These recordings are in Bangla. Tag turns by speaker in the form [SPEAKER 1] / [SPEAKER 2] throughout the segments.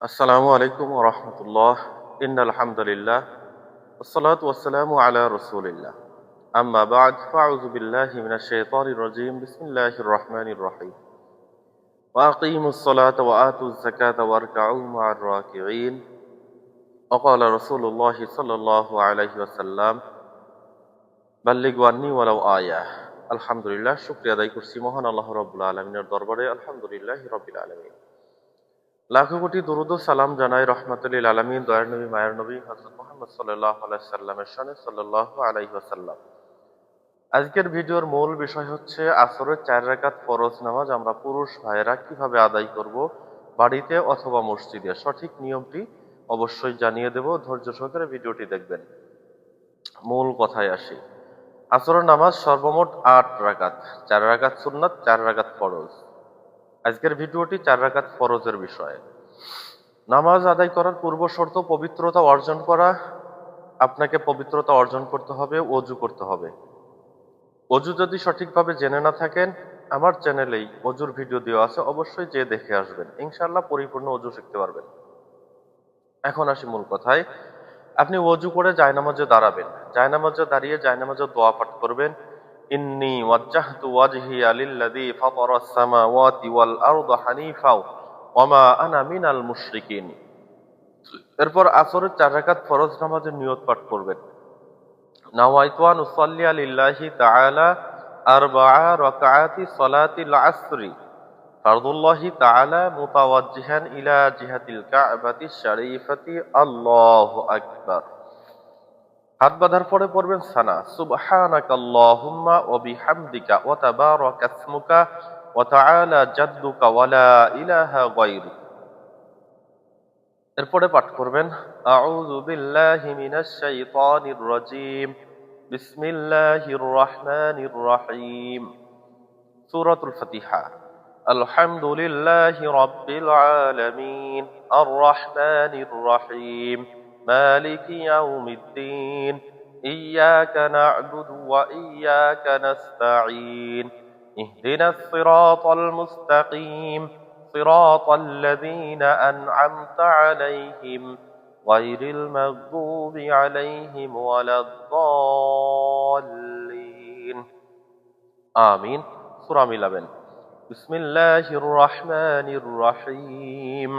[SPEAKER 1] আসসালামু আলাইকুম ওয়া রাহমাতুল্লাহ। ইন্নাল হামদুলিল্লাহ ওয়াসসালাতু ওয়াসসালামু আলা রাসূলিল্লাহ। আম্মা বা'দ ফাআউযু বিল্লাহি মিনাশ শাইতানির রাজীম। বিসমিল্লাহির রাহমানির রাহিম। ওয়া আকিমুস সালাতা ওয়া আতুজ যাকাতা ওয়ারকাউ মা'আর রাকিঈন। ওয়া ক্বালা রাসূলুল্লাহ সাল্লাল্লাহু আলাইহি ওয়াসাল্লাম বাল্লিগু আন্নী ওয়ালাউ আয়াহ। আলহামদুলিল্লাহ, শুকরিয়া আদায় করছি মহান আল্লাহ রাব্বুল আলামিনের দরবারে। আলহামদুলিল্লাহি রাব্বিল আলামিন। লাখো কোটি দরুদ ও সালাম জানাই রহমাতুল লিল আলামিন, দয়ার নবী মায়ের নবী হযরত মুহাম্মদ সাল্লাল্লাহু আলাইহি সাল্লামের শানে সাল্লাল্লাহু আলাইহি ওয়াসাল্লাম। আজকের ভিডিওর মূল বিষয় হচ্ছে আসরের 4 রাকাত ফরজ নামাজ আমরা পুরুষ ভাইয়েরা কিভাবে আদায় করব, বাড়িতে অথবা মসজিদে। সঠিক নিয়মটি অবশ্যই জানিয়ে দেব, ধৈর্য সহকারে ভিডিওটি দেখবেন। মূল কথায় আসি। আসরের নামাজ সর্বমোট 8 রাকাত, 4 রাকাত সুন্নাত, 4 রাকাত ফরজ। আজকের ভিডিওটি 4 রাকাত ফরজের বিষয়ে। নামাজ আদায় করার পূর্ব শর্ত পবিত্রতা অর্জন করা। আপনাকে পবিত্রতা অর্জন করতে হবে, ওযু করতে হবে। ওযু যদি সঠিকভাবে জেনে না থাকেন, আমার চ্যানেলেই ওযুর ভিডিও দেওয়া আছে, অবশ্যই যেয়ে দেখে আসবেন। ইনশাআল্লাহ পরিপূর্ণ ওযু শিখতে পারবেন। এখন আসি মূল কথায়। আপনি ওযু করে জায়নামাজে দাঁড়াবেন। জায়নামাজে দাঁড়িয়ে জায়নামাজে দোয়া পাঠ করবেন। ইন্নী ওয়াজ্জাহতু ওয়াজহিয়া লিল্লাযী ফাতারাস সামাওয়াতি ওয়াল আরদা হানিফা ওয়া মা আনা মিনাল মুশরিকিন। এরপর আসরের 4 রাকাত ফরজ নামাজের নিয়ত পাঠ করবেন। নাওয়াইতু আন উসাল্লি লিল্লাহি তাআলা আরবা'a রাকাআতি সালাতিল আসরি ফারদুল্লাহি তাআলা মুতাওয়াজ্জিহান ইলা জিহাতিল কা'বাতিশ শরীফাতি। আল্লাহু আকবার। হাত বাঁধার পরে পড়বেন সানা সুবহানাকাল্লাহুম্মা ওয়া বিহামদিকা ওয়া তাবারাকা ইসমুকা ওয়া তাআলা জাদ্দুকা ওয়া লা ইলাহা গায়রুক। এরপরে পাঠ করবেন আউযু বিল্লাহি মিনাশ শাইতানির রাজীম। বিসমিল্লাহির রহমানির রহিম। সূরাতুল ফাতিহা। আলহামদুলিল্লাহি রাব্বিল আলামিন আর রহমানির রহিম মালিকি ইয়াউমিদ্দিন ইয়্যাকা না'বুদু ওয়া ইয়্যাকা নাস্তাঈন ইহদিনাস সিরাতাল মুস্তাকিম صراط الذين أنعمت عليهم غير المغضوب عليهم ولا الضالين آمين. সূরা মিলাবেন। بسم الله الرحمن الرحيم.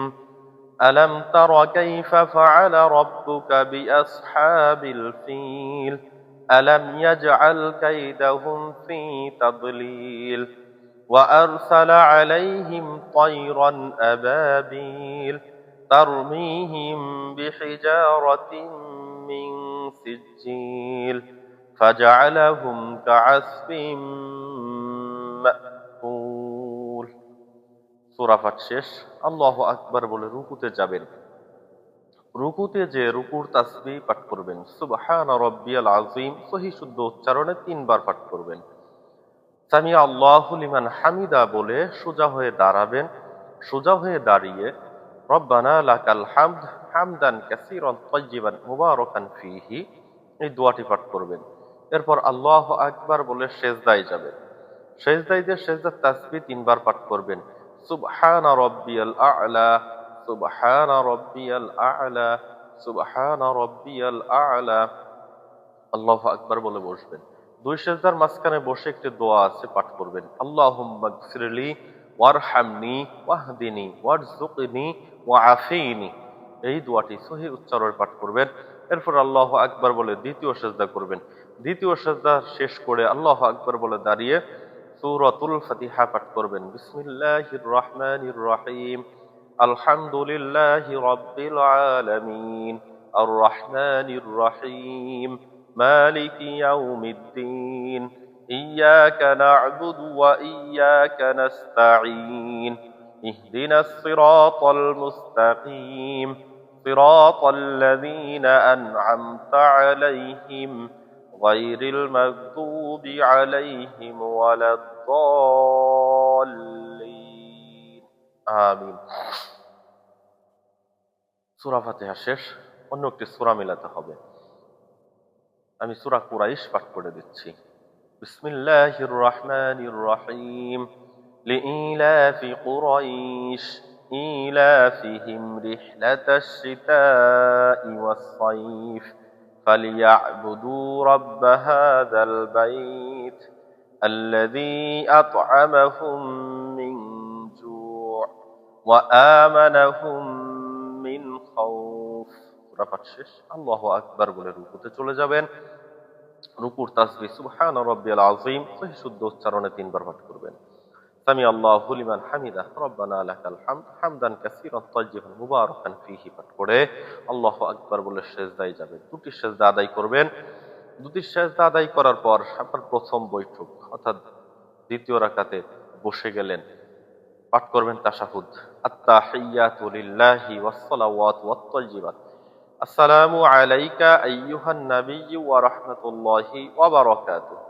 [SPEAKER 1] ألم تر كيف فعل ربك بأصحاب الفيل ألم يجعل كيدهم في تضليل وأرسل عليهم طيرا أبابيل ترميهم بحجارة من سجيل فجعلهم كعصف مأكول. সূরা পাঠ শেষ। আল্লাহু আকবার বলে রুকুতে যাবেন। রুকুতে যে রুকুর তাসবিহ পাঠ করবেন। সুবহানা রাব্বিয়াল আযীম সহিহ শুদ্ধ উচ্চারণে 3 বার পাঠ করবেন। সামি আল্লাহু লিমান হামিদা বলে সোজা হয়ে দাঁড়াবেন। সোজা হয়ে দাঁড়িয়ে রব্বানা লাকাল হামদ হামদান কাসীরান তাইয়িবান মুবারাকান ফীহি এই দোয়াটি পাঠ করবেন। এরপর আল্লাহু আকবার বলে সিজদায় যাবেন। সিজদায় যে সিজদার তাসবিহ 3 বার পাঠ করবেন। সুবহানা রাব্বিয়াল আ'লা সুবহানা রাব্বিয়াল আ'লা সুবহানা রাব্বিয়াল আ'লা। আল্লাহু আকবার বলে বসবেন। 2 সিজদার মাঝখানে বসে একটি দোয়া আছে, পাঠ করবেন। আল্লাহুম্মা গফিরলি ওয়ারহামনি ওয়াহদিনি ওয়ারযুকনি ওয়াআফিনি এই দোয়াটি সহিহ উচ্চারণে পাঠ করবেন। এরপর আল্লাহু আকবার বলে দ্বিতীয় সিজদা করবেন। দ্বিতীয় সিজদা শেষ করে আল্লাহু আকবার বলে দাঁড়িয়ে সূরাতুল ফাতিহা পাঠ করবেন। বিসমিল্লাহির রহমানির রহিম। আলহামদুলিল্লাহি রাব্বিল আলামিন আর রহমানির রহিম مالك يوم الدين إياك نعبد وإياك نستعين اهدنا الصراط المستقيم صراط الذين أنعمت عليهم غير المغضوب عليهم ولا الضالين آمين. সূরা ফাতিহা শেষ। অন্য একটি সূরা মিলাতে হবে। আমি সূরা কুরাইশ পাঠ করে দিচ্ছি। বিসমিল্লাহির রহমানির রহিম লিইলাফি কুরাইশ إيلافهم رحلة الشتاء والصيف فليعبدوا رب هذا البيت الذي أطعمهم من جوع وآمنهم من خوف। সূরা পাঠ শেষ। আল্লাহু আকবার বলে রুকুতে চলে যাবেন। রুকুর তাসবিহ সুবহান রাব্বিয়াল আযীম সহিহ শুদ্ধ উচ্চারণে 3 বার পাঠ করবেন। সামি আল্লাহু লিমান হামিদা রব্বানা লাকাল হামদ হামদান কাসীরান তাইয়িবান মুবারাকান ফীহি পাঠ করে আল্লাহু আকবার বলে সিজদায় যাবেন। দুটি সিজদা আদায় করবেন। দুটি সিজদা আদায় করার পর আপনার প্রথম বৈঠক অর্থাৎ দ্বিতীয় রাকাতে বসে গেলেন। পাঠ করবেন তাশাহুদ। আত-তাহিয়াতু লিল্লাহি ওয়াস সালাওয়াতু ওয়াত তাইয়িবাত। আসসালামু আলাইকা আইয়ুহান নাবিয়্যু ওয়া রাহমাতুল্লাহি ওয়া বারাকাতুহু।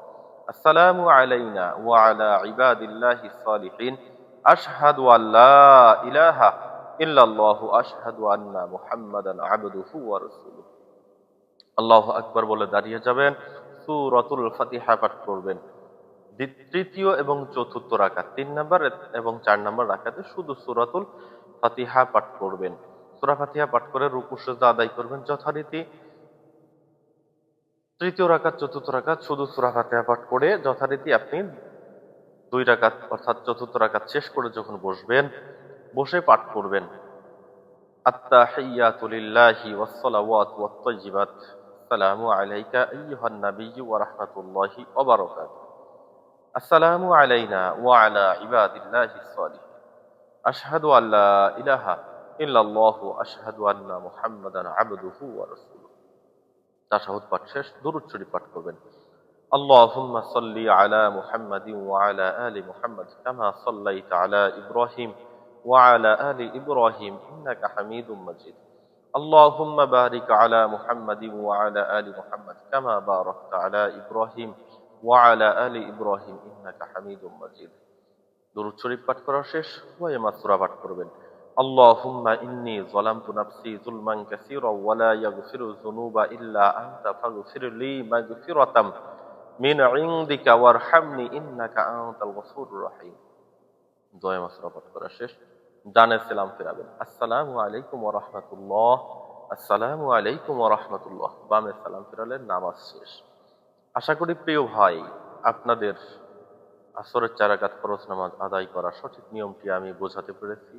[SPEAKER 1] আসসালামু আলাইনা ওয়া আলা ইবাদিল্লাহিস সালিহিন। আশহাদু আল লা ইলাহা ইল্লাল্লাহু আশহাদু আন্না মুহাম্মাদান আবদুহু ওয়া রাসূলুহু। আল্লাহু আকবার বলে দাঁড়িয়ে যাবেন। সূরাতুল ফাতিহা পাঠ করবেন। তৃতীয় এবং চতুর্থ রাকাত 3 নাম্বার এবং 4 নাম্বার রাকাতে শুধু সূরাতুল ফাতিহা পাঠ করবেন। সূরা ফাতিহা পাঠ করে রুকু সিজদা আদায় করবেন যথারীতি। তৃতীয় রাকাত চতুর্থ রাকাত শুধু সূরা ফাতিহা পাঠ করে যথারীতি আপনি 2 রাকাত অর্থাৎ চতুর্থ রাকাত শেষ করে যখন বসবেন, বসে পাঠ করবেন আত-তাহিয়াতু লিল্লাহি ওয়াস সালাওয়াতু ওয়াত তাইয়িবাত। আসসালামু আলাইকা আইয়ুহান নাবিয়্যু ওয়া রাহমাতুল্লাহি ওয়া বারাকাতুহু। আসসালামু আলাইনা ওয়া আলা ইবাদিল্লাহিস সালিহিন। আশহাদু আল্লা ইলাহা ইল্লাল্লাহু আশহাদু আন্না মুহাম্মাদান আবদুহু ওয়া রাসূলুহু। তাশাহুদ পাঠ শেষ। দুরূদ শরীফ পাঠ করবেন। আল্লাহুম্মা সাল্লি আলা মুহাম্মাদিন ওয়া আলা আলি মুহাম্মাদ কামা সাল্লাইতা আলা ইব্রাহিম ওয়া আলা আলি ইব্রাহিম ইন্নাকা হামিদুম মাজিদ। আল্লাহুম্মা বারিক আলা মুহাম্মাদিন ওয়া আলা আলি মুহাম্মাদ কামা বারাকতা আলা ইব্রাহিম ওয়া আলা আলি ইব্রাহিম ইন্নাকা হামিদুম মাজিদ। দুরূদ শরীফ পাঠ করা শেষ। ওয়াইমা সূরা পাঠ করবেন। আল্লাহুম্মা ইন্নী যালামতু নাফসি যুলমান কাসীরা ওয়া লা ইয়াগফিরু যুনুবা ইল্লা আনতা ফাগফিরলি মাগফিরাতাম মিন ইনদিকা ওয়ারহামনি ইন্নাকা আনতাল গফুরুর রহিম। ওয়াইমা সূরা পাঠ করা শেষ। ডানে সালাম ফিরাবেন। আসসালামু আলাইকুম ওয়া রাহমাতুল্লাহ। আসসালামু আলাইকুম ওয়া রাহমাতুল্লাহ। বামে সালাম ফিরালেন। নামাজ শেষ। আশা করি প্রিয় ভাই আপনাদের আসরের 4 রাকাত ফরজ নামাজ আদায় করার সঠিক নিয়মটি আমি বোঝাতে পেরেছি।